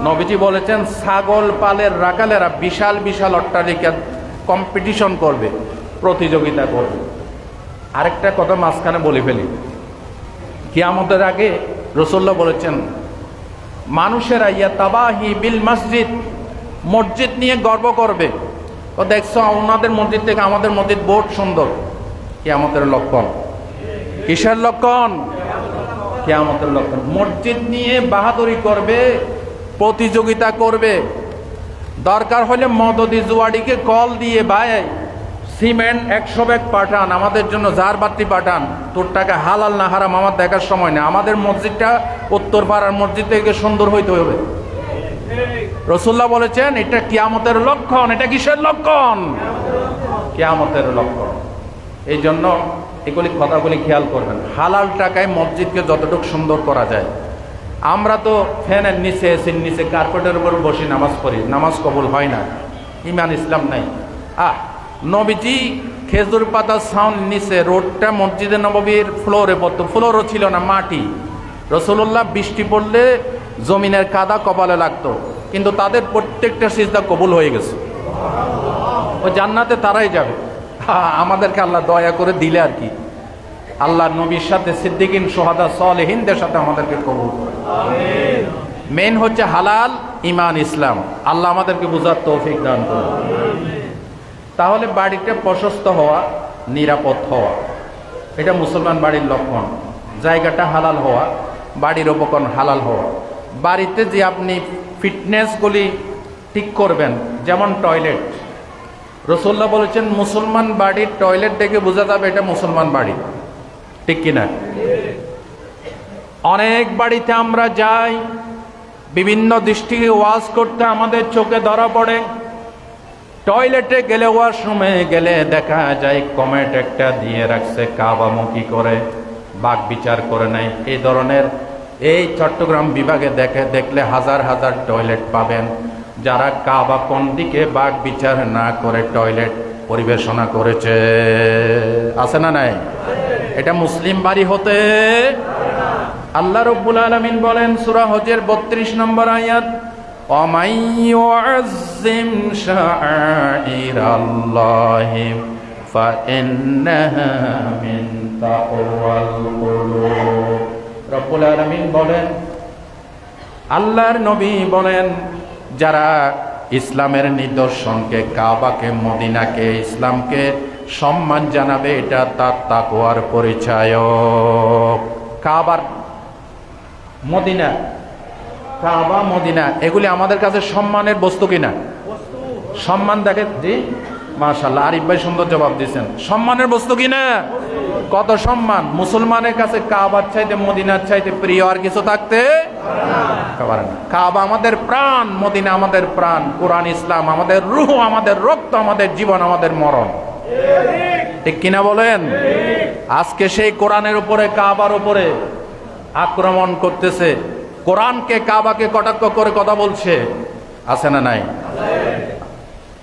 নবীজি বলেছেন, ছাগল পালের রাখালেরা বিশাল বিশাল অট্টালিকা কম্পিটিশন করবে, প্রতিযোগিতা করবে। আরেকটা কথা মাঝখানে বলে ফেলি, কিয়ামতের আগে রাসূলুল্লাহ বলেছেন, মানুষেরা ইয়াতাবাহি বিল মসজিদ, মসজিদ নিয়ে গর্ব করবে। ও দেখছো ওনাদের মসজিদ থেকে আমাদের মসজিদ বহুত সুন্দর। কিয়ামতের লক্ষণ। কিসের লক্ষণ? কিয়ামতের লক্ষণ। মসজিদ নিয়ে বাহাদুরি করবে, প্রতিযোগিতা করবে। দরকার হলে মদদি জুয়াডিকে কল দিয়ে, ভাই সিমেন্ট 100 ব্যাগ পাঠান, আমাদের জন্য জারবাতি পাঠান, তোর টাকা হালাল না হারাম আমার দেখার সময় নেই, আমাদের মসজিদটা উত্তর পাড়ার মসজিদ থেকে সুন্দর হইতে হবে। রাসূলুল্লাহ বলেছেন এটা কিয়ামতের লক্ষণ। এটা কিসের লক্ষণ? কিয়ামতের লক্ষণ। এই জন্য এগুলি কথাগুলি খেয়াল করবেন। হালাল টাকায় মসজিদকে যতটুকু সুন্দর করা যায়। আমরা তো ফ্যানের নিচে, এসির নিচে, কার্পেটের উপর বসে নামাজ পড়ি, নামাজ কবুল হয় না, ইমান ইসলাম নাই। নবীজি খেজুর পাতা ছাউন নিচে, রোডটা মসজিদে নববীর ফ্লোরে পড়তো, ফ্লোরও ছিল না, মাটি। রাসূলুল্লাহ বৃষ্টি পড়লে জমিনের কাদা কপালে লাগতো, কিন্তু তাদের প্রত্যেকটা সিজদা কবুল হয়ে গেছে। ও জান্নাতে তারাই যাবে। আমাদেরকে আল্লাহ দয়া করে দিলে আর কি, আল্লাহ নবীর সাথে সিদ্দিকিন, শুহাদা, সালেহিনদের সাথে আমাদেরকে কবুল করে। মেন হচ্ছে হালাল ইমান ইসলাম। আল্লাহ আমাদেরকে বুঝার তৌফিক দান করুন। তাহলে বাড়িটা প্রশস্ত হওয়া, নিরাপদ হওয়া, এটা মুসলমান বাড়ির লক্ষণ। জায়গাটা হালাল হওয়া, বাড়ির উপকরণ হালাল হওয়া। বাড়িতে যে আপনি ফিটনেসগুলি ঠিক করবেন, যেমন টয়লেট, রাসূলুল্লাহ বলেছেন মুসলমান বাড়ির টয়লেট দেখে বোঝা যাবে এটা মুসলমান বাড়ি। ঠিক কিনা? অনেক বাড়িতে আমরা যাই, বিভিন্ন দৃষ্টিকে ওয়াজ করতে আমাদের চোখে ধরা পড়ে। টয়লেটে গেলে, ওয়াশরুমে গেলে দেখা যায় কমেন্ট একটা দিয়ে রাখছে কাবামুখী করে, বাক বিচার করে নাই। এই ধরনের এই চট্টগ্রাম বিভাগে দেখলে হাজার হাজার টয়লেট পাবেন, যারা কাবা কোন দিকে বাক বিচার না করে টয়লেট পরিবেশনা করেছে। আছে না নাই? এটা মুসলিম বাড়ি হতে। আল্লাহ রাব্বুল আলামিন বলেন সূরা হজের 32 নম্বর আয়াত, ওয়ামান ইউআজ্জিম শাআইরাল্লাহি ফাইন্নাহা মিন তাকওয়াল কুলুব। রব্বুল আলামিন বলেন, আল্লাহর নবী বলেন, যারা ইসলামের নিদর্শনকে, কাবাকে, মদিনাকে, ইসলামকে সম্মান জানাবে, এটা তার তাকওয়ার পরিচয়। কাবার, মদিনা, কাবা, মদিনা এগুলি আমাদের কাছে সম্মানের বস্তু কিনা? সম্মান দেখে, জি মাশাআল্লাহ, আরিফ ভাই সুন্দর জবাব দিয়েছেন। সম্মানের বস্তু কিনা? কত সম্মান! মুসলমানের কাছে কাবার চাইতে, মদিনার চাইতে প্রিয় আর কিছু থাকতে পারে না। কাবা আমাদের প্রাণ, মদিনা আমাদের প্রাণ, কোরআন ইসলাম আমাদের রূহ, আমাদের রক্ত, আমাদের জীবন, আমাদের মরণ। ঠিক কিনা বলেন? আজকে সেই কোরআনের উপরে, কাবার উপরে আক্রমণ করতেছে, কোরআনকে, কাবাকে কটাক্ষ করে কথা বলছে, আছে না নাই?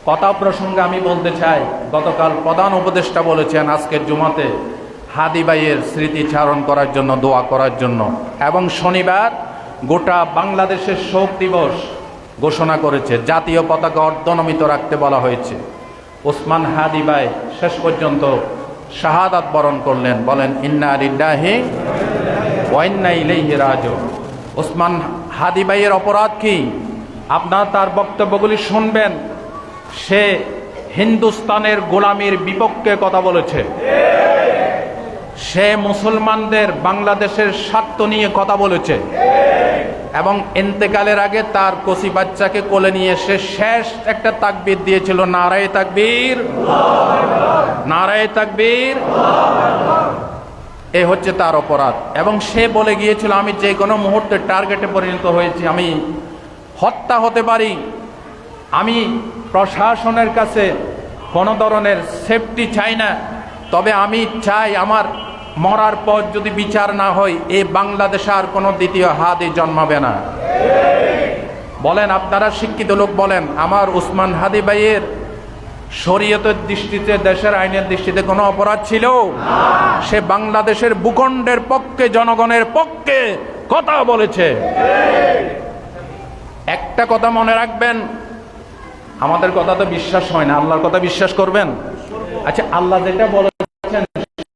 কথা প্রসঙ্গে আমি বলতে চাই, গতকাল প্রধান উপদেষ্টা বলেছেন আজকের জুমাতে হাদি ভাইয়ের স্মৃতিচারণ করার জন্য, দোয়া করার জন্য, এবং শনিবার গোটা বাংলাদেশের শোক দিবস ঘোষণা করেছে, জাতীয় পতাকা অর্ধনমিত রাখতে বলা হয়েছে। ওসমান হাদি ভাই শেষ পর্যন্ত শাহাদাত বরণ করলেন। বলেন ইন্না লিল্লাহি ওয়া ইন্না ইলাইহি রাজিউন। ওসমান হাদি ভাইয়ের অপরাধ কি? আপনারা তার বক্তব্যগুলি শুনবেন। সে হিন্দুস্তানের গোলামির বিপক্ষে কথা বলেছে, সে মুসলমানদের, বাংলাদেশের স্বার্থ নিয়ে কথা বলেছে, এবং ইন্তেকালের আগে তার কচি বাচ্চাকে কোলে নিয়ে সে শেষ একটা তাকবীর দিয়েছিল, নারায়ে তাকবীর, নারায়ে তাকবীর। এ হচ্ছে তার অপরাধ। এবং সে বলে গিয়েছিল, আমি যে কোনো মুহূর্তে টার্গেটে পরিণত হয়েছি, আমি হত্যা হতে পারি, আমি প্রশাসনের কাছে কোনো ধরনের সেফটি চাই না, তবে আমি চাই আমার মরার পর যদি বিচার না হয়, এই বাংলাদেশে আর কোনো দ্বিতীয় হাদি জন্মাবে না। বলেন, আপনারা শিক্ষিত লোক বলেন, আমার ওসমান হাদি ভাইয়ের শরীয়তের দৃষ্টিতে, দেশের আইনের দৃষ্টিতে কোনো অপরাধ ছিল? সে বাংলাদেশের ভূখণ্ডের পক্ষে, জনগণের পক্ষে কথা বলেছে। একটা কথা মনে রাখবেন, আমাদের কথা তো বিশ্বাস হয় না, আল্লাহর কথা বিশ্বাস করবেন? আচ্ছা, আল্লাহ যেটা বলেছেন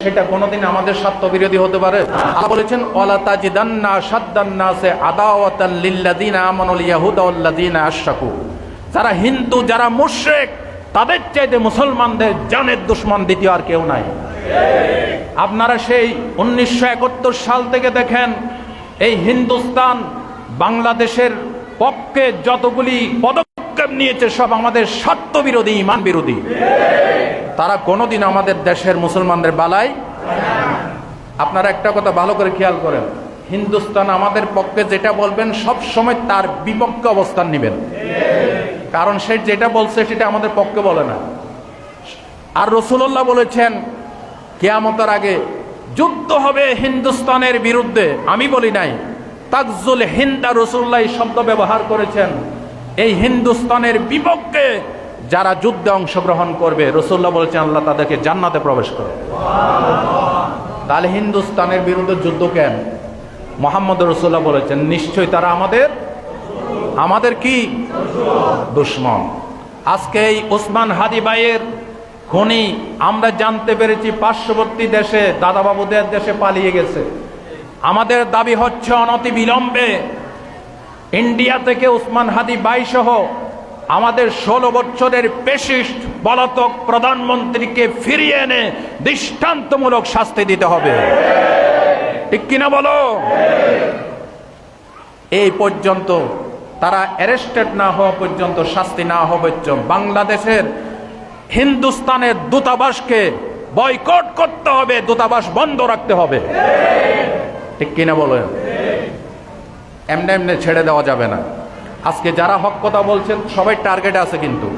সেটা কোনোদিন আমাদের স্বার্থ বিরোধী হতে পারে? আল্লাহ বলেছেন, ওয়ালা তাজিদান্না আশাদ্দান নাসি আদাওয়াতাল লিল্লাযিনা আমানুল ইয়াহুদা ওয়াল্লাযিনা আশরাকু। যারা হিন্দু, যারা মুশরিক, তাদের চাইতে মুসলমানদের জানের দুশমন দ্বিতীয় আর কেউ নাই। আপনারা সেই 1971 সাল থেকে দেখেন, এই হিন্দুস্তান বাংলাদেশের পক্ষে যতগুলি পদক্ষেপ নিয়েছে, সব আমাদের স্বার্থ বিরোধী, ইমান বিরোধী। তারা কোনোদিন আমাদের দেশের মুসলমানদের বালাই। আপনারা একটা কথা ভালো করে খেয়াল করেন, হিন্দুস্তান আমাদের পক্ষে যেটা বলবেন, সব সময় তার বিপক্ষে অবস্থান নেবেন, কারণ সে যেটা বলছে সেটা আমাদের পক্ষে বলে না। আর রাসূলুল্লাহ বলেছেন, কিয়ামতের আগে যুদ্ধ হবে হিন্দুস্তানের বিরুদ্ধে। আমি বলি নাই, তাকজুল হিন্দা, রাসূলুল্লাহ শব্দ ব্যবহার করেছেন। এই হিন্দুস্তানের বিপক্ষে যারা যুদ্ধে অংশগ্রহণ করবে, রাসূলুল্লাহ বলেছেন আল্লাহ তাদেরকে জান্নাতে প্রবেশ করে। তাহলে হিন্দুস্তানের বিরুদ্ধে যুদ্ধ কেন? মুহাম্মদ রাসূলুল্লাহ বলেছেন, নিশ্চয়ই তারা আমাদের কি দুশমন। আজকে এই ওসমান হাদি ভাইয়ের খুনি আমরা জানতে পেরেছি পার্শ্ববর্তী দেশে, দাদাবাবুদের দেশে পালিয়ে গেছে। আমাদের দাবি হচ্ছে অনতি বিলম্বে ইন্ডিয়া থেকে ওসমান হাদি ভাই সহ আমাদের 16 বছরের পেশিস্ট পলাতক প্রধানমন্ত্রীকে ফিরিয়ে এনে দৃষ্টান্তমূলক শাস্তি দিতে হবে। ঠিক কিনা বলো? এই পর্যন্ত তারা অ্যারেস্টেড না হওয়া পর্যন্ত, শাস্তি না হওয়া পর্যন্ত বাংলাদেশের, হিন্দুস্তানের দূতাবাসকে বয়কট করতে হবে, দূতাবাস বন্ধ রাখতে হবে। ঠিক কিনা বলেন? এমনি এমনি ছেড়ে দেওয়া যাবে না। আজকে যারা হক কথা বলছেন সবাই টার্গেট আছে, কিন্তু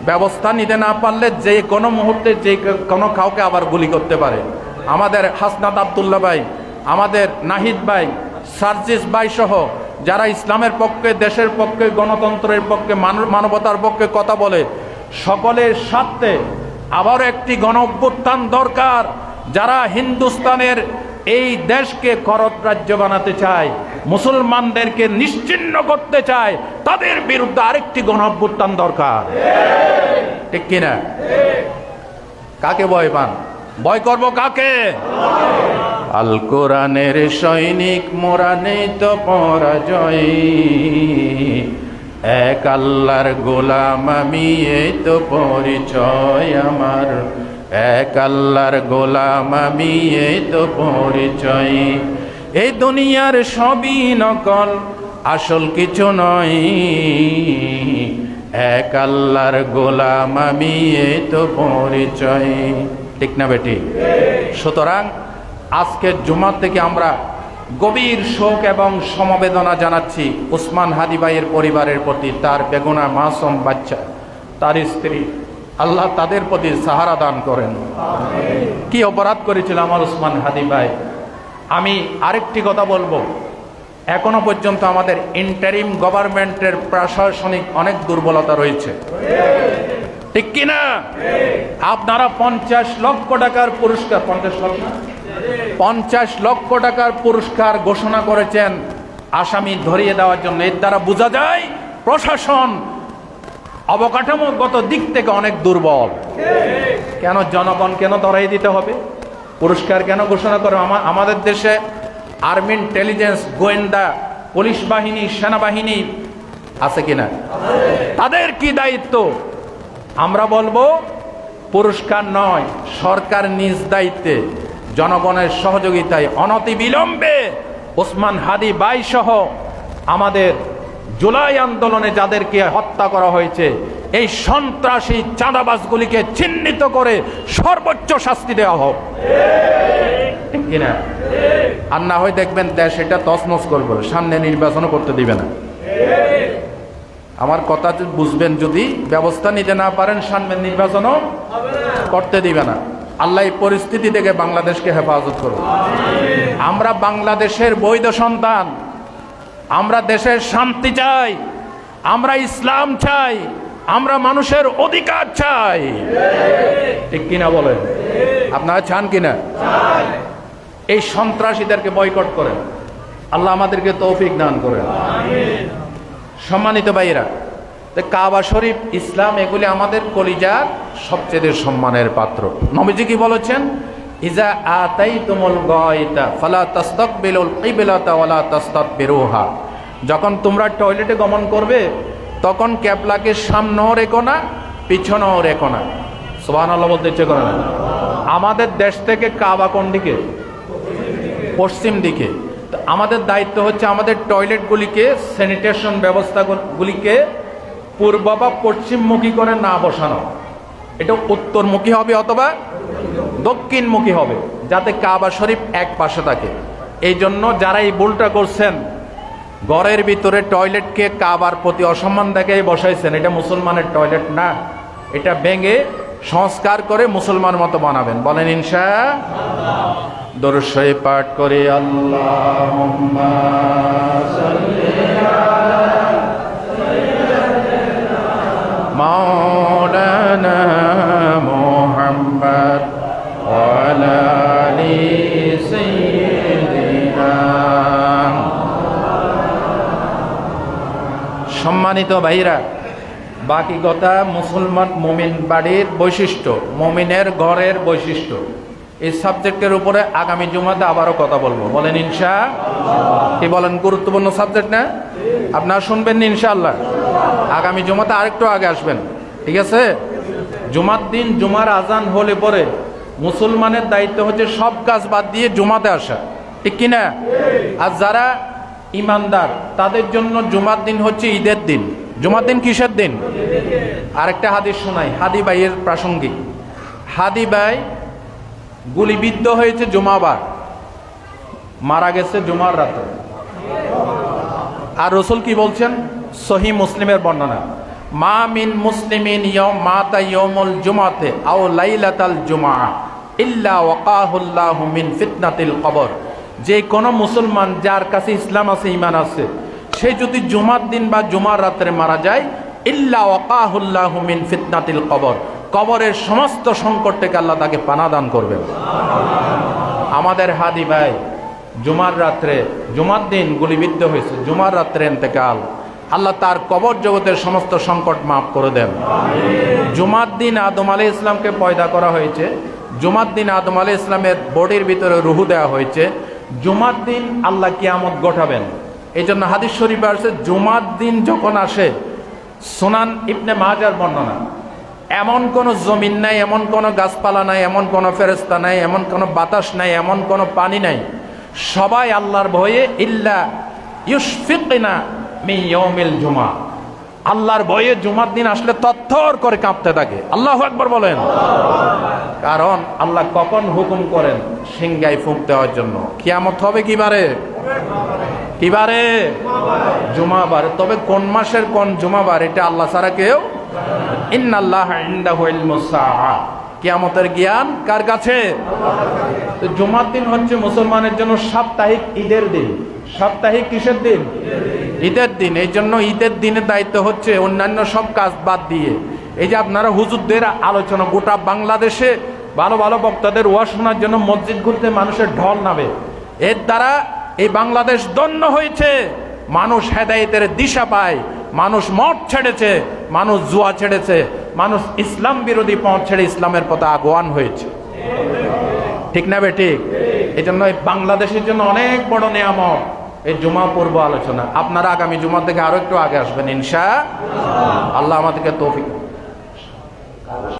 ব্যবস্থা নিতে না পারলে যে কোনো মুহূর্তে যে কোনো কাউকে আবার গুলি করতে পারে। আমাদের হাসনাত আব্দুল্লাহ ভাই, আমাদের নাহিদ ভাই, সার্জিস ভাই সহ যারা ইসলামের পক্ষে, দেশের পক্ষে, গণতন্ত্রের পক্ষে, মানবতার পক্ষে কথা বলে, সকলের স্বার্থে আবারও একটি গণ অভ্যুত্থান দরকার। যারা হিন্দুস্তানের এই দেশকে করদ রাজ্য বানাতে চায়, মুসলমানদেরকে নিশ্চিহ্ন করতে চায়, তাদের বিরুদ্ধে আরেকটি গণঅভ্যুত্থান দরকার। ঠিক কিনা? কাকে ভয় পান? ভয় করব কাকে? আল কোরআনের সৈনিক মোরা নেই তো পরাজয়, এক আল্লাহর গোলাম আমি এই তো পরিচয় আমার, এক আল্লাহর গোলাম আমি এই তো পরিচয়। এই দুনিয়ার সবই নকল, আসল কিছু নয়, এক আল্লাহর গোলাম আমি এই তো পরিচয়। ঠিক না বেটি? সুতরাং আজকের জুমা থেকে আমরা গভীর শোক এবং সমবেদনা জানাচ্ছি ওসমান হাদি ভাইয়ের পরিবারের প্রতি, তার বেগুনা মাসুম বাচ্চা, তার স্ত্রী, আল্লাহ তাদের প্রতি সাহারা দান করেন। কি অপরাধ করেছিল আমার ওসমান হাদি ভাই? আমি আরেকটি কথা বলবো, এখনো পর্যন্ত আমাদের ইন্টারিম গভর্নমেন্টের প্রশাসনিক অনেক দুর্বলতা রয়েছে। ঠিক কিনা? আপনারা 50 লক্ষ টাকার পুরস্কার, 50 লক্ষ টাকার পুরস্কার ঘোষণা করেছেন আসামি ধরিয়ে দেওয়ার জন্য। এর দ্বারা বোঝা যায় প্রশাসন অবকাঠামোগত দিক থেকে অনেক দুর্বল। কেন জনগণ কেন ধরাই দিতে হবে? পুরস্কার কেন ঘোষণা করে? আমাদের দেশে আর্মি ইন্টেলিজেন্স, গোয়েন্দা, পুলিশ বাহিনী, সেনাবাহিনী আছে কিনা? তাদের কি দায়িত্ব? আমরা বলবো পুরস্কার নয়, সরকার নিজ দায়িত্বে জনগণের সহযোগিতায় অনতিবিলম্বে ওসমান হাদি ভাই সহ আমাদের জুলাই আন্দোলনে যাদেরকে হত্যা করা হয়েছে এই সন্ত্রাসী চাঁদাবাজগুলিকে চিহ্নিত করে সর্বোচ্চ শাস্তি দেওয়া হোক। ঠিক কিনা? আর না হয় দেখবেন দেশ এটা তছনছ করবে, সামনে নির্বাচনও করতে দিবে না। আমার কথা বুঝবেন, যদি ব্যবস্থা নিতে না পারেন সামনে নির্বাচনও করতে দিবে না। আল্লাহ এই পরিস্থিতি থেকে বাংলাদেশকে হেফাজত করুন। আমরা বাংলাদেশের বৈধ সন্তান, আমরা দেশের শান্তি চাই, আমরা ইসলাম চাই, আমরা মানুষের অধিকার চাই। ঠিক কিনা বলেন? আপনারা চান কিনা? এই সন্ত্রাসীদেরকে বয়কট করেন। আল্লাহ আমাদেরকে তৌফিক দান করেন। সম্মানিত ভাইরা, কাবা শরীফ, ইসলাম, এগুলি আমাদের কলিজার সবচেয়ে সম্মানের পাত্র। নবীজি কি বলেছেন? ইজা আতাইতুমুল গায়তা ফালা তাস্তাকবিলুল কিবলাতা ওয়ালা তাস্তাদবিরুহা। যখন তোমরা টয়লেটে গমন করবে তখন কিবলাকে সামনেও রেখো না, পিছনেও রেখো না। সুবহানাল্লাহ বলতে ইচ্ছে করে না? আমাদের দেশ থেকে কাবা কোন দিকে? পশ্চিম দিকে। আমাদের দায়িত্ব হচ্ছে আমাদের টয়লেটগুলিকে, স্যানিটেশন ব্যবস্থাগুলিকে পূর্ব বা পশ্চিমমুখী করে না বসানো, এটা উত্তরমুখী হবে অথবা দক্ষিণমুখী হবে, যাতে কাবা শরীফ এক পাশে থাকে। এই জন্য যারা এই ভুলটা করছেন, ঘরের ভিতরে টয়লেটকে কাবার প্রতি অসম্মান দেখাই বসাইছেন, এটা মুসলমানের টয়লেট না, এটা ভেঙে সংস্কার করে মুসলমান মতো বানাবেন। বলেন ইনশাআল্লাহ। দরুদ শরীফ পাঠ করে আল্লাহুম্মা সাল্লি আলা মাওলানা মুহাম্মদ ওয়া আলা আলি সাইয়্যিদিনা। সম্মানিত ভাইরা, বাকি কথা মুসলমান মুমিন বাড়ির বৈশিষ্ট্য, মুমিনের ঘরের বৈশিষ্ট্য, এই সাবজেক্টের উপরে আগামী জুমাতে আবারও কথা বলবো। বলেন ইনশাআল্লাহ। কি বলেন? গুরুত্বপূর্ণ সাবজেক্ট না? আপনারা শুনবেন ইনশাআল্লাহ। আগামী জুমাতে আরেকটু আগে আসবেন, ঠিক আছে? জুমার দিন জুমার আজান হলে পরে মুসলমানের দায়িত্ব হচ্ছে সব কাজ বাদ দিয়ে জুমাতে আসা, ঠিক কিনা? আর যারা ইমানদার তাদের জন্য জুমার দিন হচ্ছে ঈদের দিন। জুমার দিন কিসের দিন? আরেকটা হাদিস শোনাই, হাদি ভাইয়ের প্রাসঙ্গিক। হাদি ভাই গুলিবিদ্ধ হয়েছে জুমাবার, মারা গেছে জুমার রাতে। আর রাসূল কি বলছেন? সহিহ মুসলিমের বর্ণনা, মা মিন মুসলিমিন মাতা ইয়াউমুল জুমাতে আও লাইলাতাল জুমআ ইল্লা ওয়াকাহুল্লাহু মিন ফিতনাতিল কবর। যে কোনো মুসলমান যার কাছে ইসলাম আছে, ঈমান আছে, সে যদি জুমার দিন বা জুমার রাতে মারা যায়, ইল্লা ওয়াকাহুল্লাহু মিন ফিতনাতিল কবর, কবরের সমস্ত সংকট থেকে আল্লাহ তাকে পানা দান করবেন। আমাদের হাদি ভাই জুমার রাত্রে, জুমার দিন গুলিবিদ্ধ হয়েছে, জুমার রাত্রে ইন্তেকাল। আল্লাহ তার কবর জগতের সমস্ত সংকট মাফ করে দেন। জুমার দিন আদম আলাইহিস ইসলামকে পয়দা করা হয়েছে, জুমার দিন আদম আলাইহিস ইসলামের বডির ভিতরে রুহু দেওয়া হয়েছে, জুমার দিন আল্লাহ কিয়ামত ঘটাবেন। এই জন্য হাদিস শরীফে আছে, জুমার দিন যখন আসে, সুনান ইবনে মাজার বর্ণনা, এমন কোনো জমিন নাই, এমন কোনো গাছপালা নাই, এমন কোনো ফেরেশতা নাই, এমন কোনো বাতাস নাই, এমন কোনো পানি নাই, সবাই আল্লাহর ভয়ে ইল্লা ইউশফিকনা মিন ইয়াউমিল জুমা, আল্লাহর ভয়ে জুমার দিন আসলে তত্তর করে কাঁপতে থাকে। আল্লাহু আকবার বলেন। কারণ আল্লাহ কখন হুকুম করেন সিংহায় ফুঁক দেওয়ার জন্য? কিয়ামত হবে কি বারে? কি বারে? জুমাবার। তবে কোন মাসের কোন জুমাবার এটা আল্লাহ ছাড়া কেউ, ইন্নাল্লাহা ইনদাহু ইলমুস সাআ, কিয়ামতের জ্ঞান কার কাছে? তো জুমার দিন হচ্ছে মুসলমানের জন্য সাপ্তাহিক ঈদের দিন। সাপ্তাহিক কিসের দিন? ঈদের দিন। এই জন্য ঈদের দিনের দায়িত্ব হচ্ছে অন্যান্য সব কাজ বাদ দিয়ে, এই যে আপনারা হুজুরদের আলোচনা, গোটা বাংলাদেশে ভালো ভালো বক্তাদের ওয়াজ শোনার জন্য মসজিদ ঘুরতে মানুষের ঢল নামে। এর দ্বারা এই বাংলাদেশ ধন্য হয়েছে, মানুষ হেদায়েতের দিশা পায়, মানুষ মদ ছেড়েছে, মানুষ জুয়া ছেড়েছে, মানুষ ইসলাম বিরোধী পথ ছেড়ে ইসলামের পথে আগুয়ান হয়েছে। ঠিক না বেঠিক? এই জন্য বাংলাদেশের জন্য অনেক বড় নিয়ামত এই জুমা পূর্ব আলোচনা। আপনারা আগামী জুমা থেকে আরো একটু আগে আসবেন ইনশাআল্লাহ। আল্লাহ আমাদেরকে তৌফিক